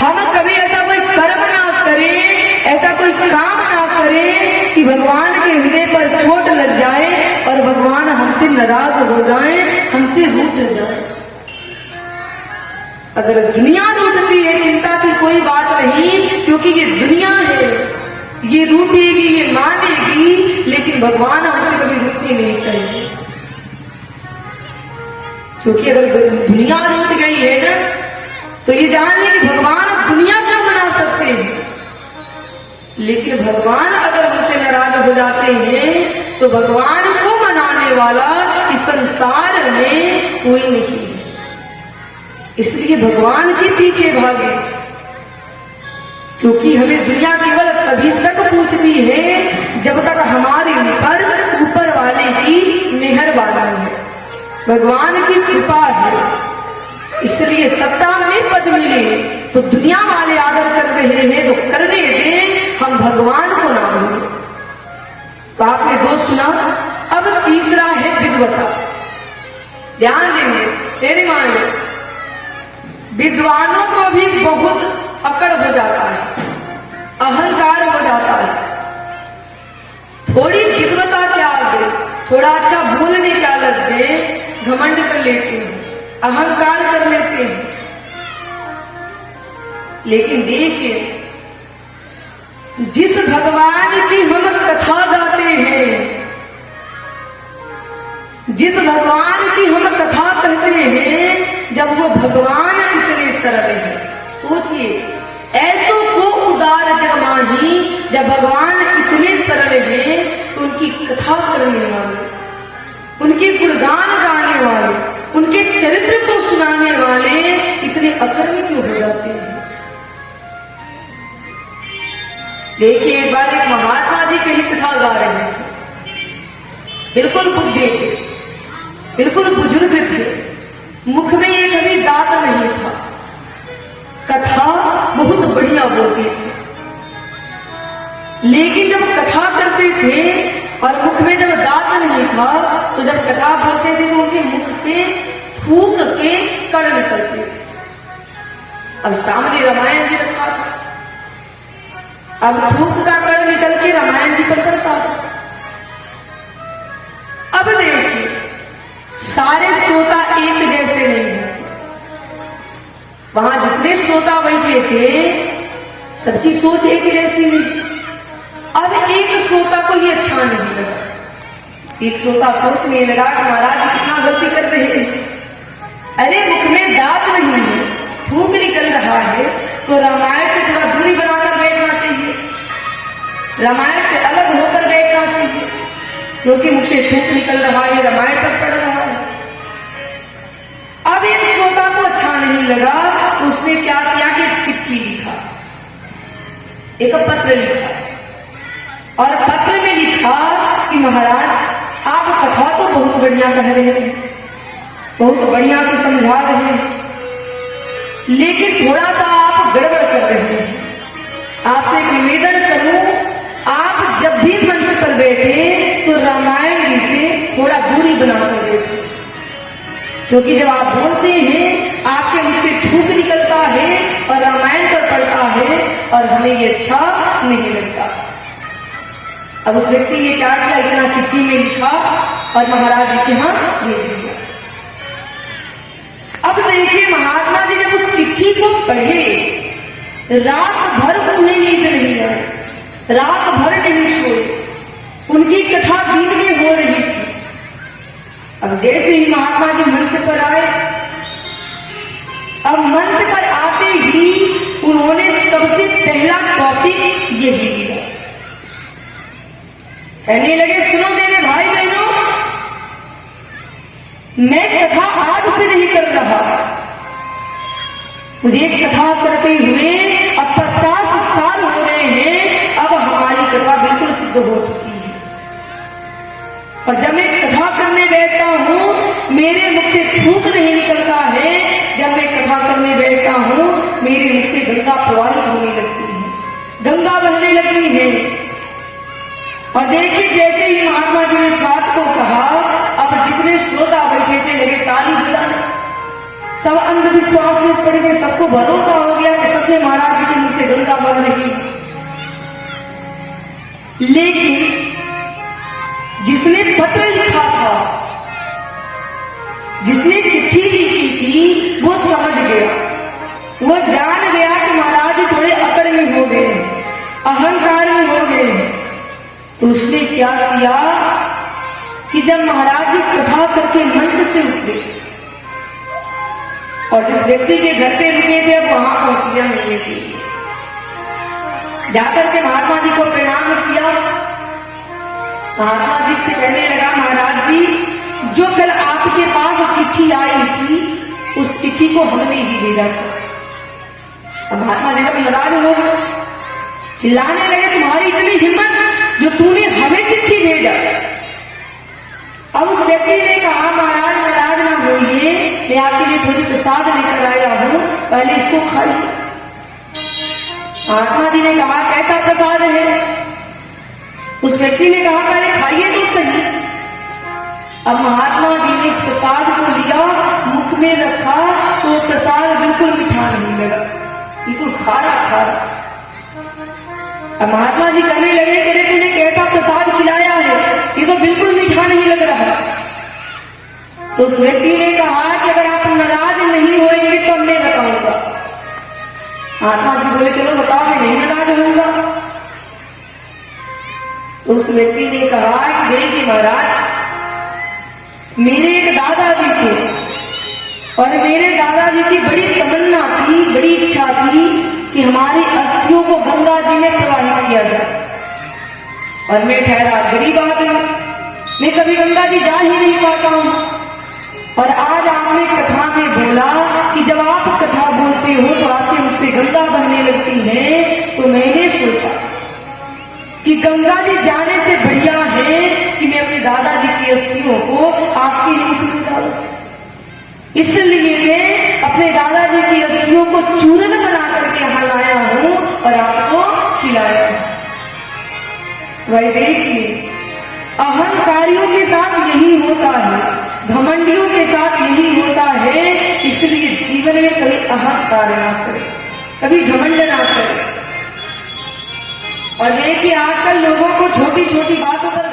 हम कभी ऐसा कोई कर्म ना करें, ऐसा कोई काम ना करें कि भगवान के हृदय पर चोट लग जाए और भगवान हमसे नाराज हो जाए, हमसे रूठ जाए। अगर दुनिया रूठती है, चिंता की कोई बात नहीं, क्योंकि ये दुनिया है, ये रूठेगी, ये मानेगी, लेकिन भगवान हमसे कभी रूठनी नहीं चाहिए। क्योंकि अगर दुनिया रूठ गई है ना, तो ये जान ले कि भगवान अब दुनिया क्यों बना सकते हैं, लेकिन भगवान अगर हमसे नाराज हो जाते हैं तो भगवान को मनाने वाला इस संसार में कोई नहीं है। इसलिए भगवान के पीछे भागे, क्योंकि हमें दुनिया केवल तभी तक पूछती है जब तक हमारे ऊपर वाले की मेहरबानी है, भगवान की कृपा है। इसलिए सत्ता में पद मिले तो दुनिया वाले आदर कर रहे हैं तो करने दें, हम भगवान को ना भूलें। तो आपने दो सुना, अब तीसरा है विद्वता। ध्यान देंगे, तेरे मान लो, विद्वानों को भी बहुत अकड़ हो जाता है, अहंकार हो जाता है। थोड़ी विद्वता त्याग दे, थोड़ा अच्छा बोलने क्या लग दे, घमंड कर लेते हैं, अहंकार कर लेते हैं। लेकिन देखिए, जिस भगवान की हम कथा गाते हैं, जिस भगवान की हम कथा कहते हैं, जब वो भगवान इतने सरल है, सोचिए, ऐसो को उदार जग माही, जब भगवान इतने सरल हैं तो उनकी कथा करने वाले, उनके गुणगान गाने वाले, उनके चरित्र को सुनाने वाले इतने अकर्मी क्यों हो जाते हैं। देखिए, एक बार एक महात्मा जी की कथा गा रहे हैं, बिल्कुल बुढ़े थे, बिल्कुल बुजुर्ग थे, मुख में एक कभी दांत नहीं था, कथा बहुत बढ़िया बोलते थे। लेकिन जब कथा करते थे और मुख में जब दांत नहीं था, तो जब कथा बोलते थे तो उनके मुख से थूक के कण निकलते थे। अब सामने रामायण जी रखा था, अब थूक का कण निकल के रामायण जी पर पड़ता था। अब देखिए, सारे श्रोता एक जैसे नहीं है, वहां जितने श्रोता बैठे थे सबकी सोच एक जैसी नहीं। अब एक श्रोता को ये अच्छा नहीं लगा, एक श्रोता सोचने लगा कि महाराज कितना गलती कर रहे हैं, अरे मुख में दांत नहीं है, थूक निकल रहा है, तो रामायण से थोड़ा दूरी बनाकर बैठना चाहिए, रामायण से अलग होकर बैठना चाहिए, क्योंकि मुख से थूक निकल रहा है, रामायण पर पड़ रहा है। अब एक श्रोता को अच्छा नहीं लगा, उसने क्या किया कि एक चिट्ठी लिखा, एक पत्र लिखा, और पत्र में लिखा कि महाराज आप कथा तो बहुत बढ़िया कह रहे हैं, बहुत बढ़िया से समझा रहे हैं, लेकिन थोड़ा सा आप गड़बड़ कर रहे हैं। आपसे एक निवेदन करूं, आप जब भी मंच पर बैठे तो रामायण जी से थोड़ा दूरी बनाकर बैठे, क्योंकि जब आप बोलते हैं आपके मुख से थूक निकलता है और रामायण पर पड़ता है और हमें ये अच्छा नहीं लगता। अब उस व्यक्ति ने क्या किया, इतना चिट्ठी में लिखा और महाराज जी के यहाँ भेज दिया। अब देखिए, महात्मा जी जब उस चिट्ठी को पढ़े, रात भर उन्हें नींद नहीं आई, रात भर नहीं सोए, उनकी कथा दिन में हो रही थी। अब जैसे ही महात्मा जी मंच पर आए, अब मंच पर आते ही उन्होंने सबसे पहला टॉपिक यही लिया, कहने लगे, सुनो मेरे भाई बहनों, मैं कथा आज से नहीं कर रहा, मुझे कथा करते हुए अब 50 साल हो गए हैं, अब हमारी कथा बिल्कुल सिद्ध हो चुकी है, और जब मैं कथा करने बैठता हूँ मेरे मुख से थूक नहीं निकलता है, जब मैं कथा करने बैठता हूँ मेरे मुख से गंगा प्रवाहित होने लगती है, गंगा बहने लगती है। और देखिए, जैसे ही महात्मा जी ने इस बात को कहा, अब जितने श्रोता बैठे थे लगे ताली बजाने, सब अंधविश्वास में पड़ गए, सबको भरोसा हो गया कि सब में महाराज जी के मुंह से गंगा बह रही, लेकिन जिसने पत्र लिखा था, जिसने चिट्ठी लिखी थी, वो समझ गया, वो जान गया कि महाराज जी थोड़े अकड़ में हो गए, अहंकार में हो गए। तो उसने क्या किया कि जब महाराज जी कथा करके मंच से उतरे और जिस व्यक्ति के घर पे रुके थे अब वहां पहुंचिया मिलने के लिए, जाकर के महात्मा जी को प्रणाम किया। महात्मा जी से कहने लगा, महाराज जी जो कल आपके पास चिट्ठी आई थी उस चिट्ठी को हमने ही भेजा था। अब महात्मा जी जब नाराज हो गए, चिल्लाने लगे, तुम्हारी इतनी हिम्मत जो तूने हमें चिट्ठी भेजा। अब उस व्यक्ति ने कहा, महाराज नाराज ना होइए, मैं आपके लिए थोड़ी प्रसाद लेकर आया हूं, पहले इसको खाइए। महात्मा जी ने कहा, कैसा प्रसाद है? उस व्यक्ति ने कहा, पहले खाइए तो सही। अब महात्मा जी ने इस प्रसाद को लिया, मुख में रखा तो प्रसाद बिल्कुल मीठा नहीं लगा, बिल्कुल खारा खारा। अब महात्मा जी कहने लगे, तेरे तूने कैसा प्रसाद खिलाया है, ये तो बिल्कुल मीठा नहीं लग रहा। तो उस व्यक्ति ने कहा कि अगर आप नाराज नहीं होंगे तो मैं बताऊंगा। महात्मा जी बोले, चलो बताओ, मैं नहीं नाराज होऊंगा। तो उस व्यक्ति ने कहा कि देखिए महाराज, मेरे एक दादाजी थे और मेरे दादाजी की बड़ी तमन्ना थी, बड़ी इच्छा थी कि हमारी अस्थियों को गंगा जी में प्रवाहित किया जाए। और मैं ठहरा गरीब आदमी, मैं कभी गंगा जी जा ही नहीं पाता हूं। और आज आपने कथा में बोला कि जब आप कथा बोलते हो तो आपके मुख से गंगा बहने लगती है, तो मैंने सोचा कि गंगा जी जाने से बढ़िया है कि मैं अपने दादाजी की अस्थियों को आपके मुख में डालूं। इसलिए मैं अपने दादाजी की अस्थियों को चूर्ण बना करके यहाँ लाया हूं और आपको खिलाया हूं। भाई देखिए, अहंकारियों के साथ यही होता है, घमंडियों के साथ यही होता है। इसलिए जीवन में कभी अहंकार ना करें, कभी घमंड ना करें। और देखिए आजकल लोगों को छोटी छोटी बातों पर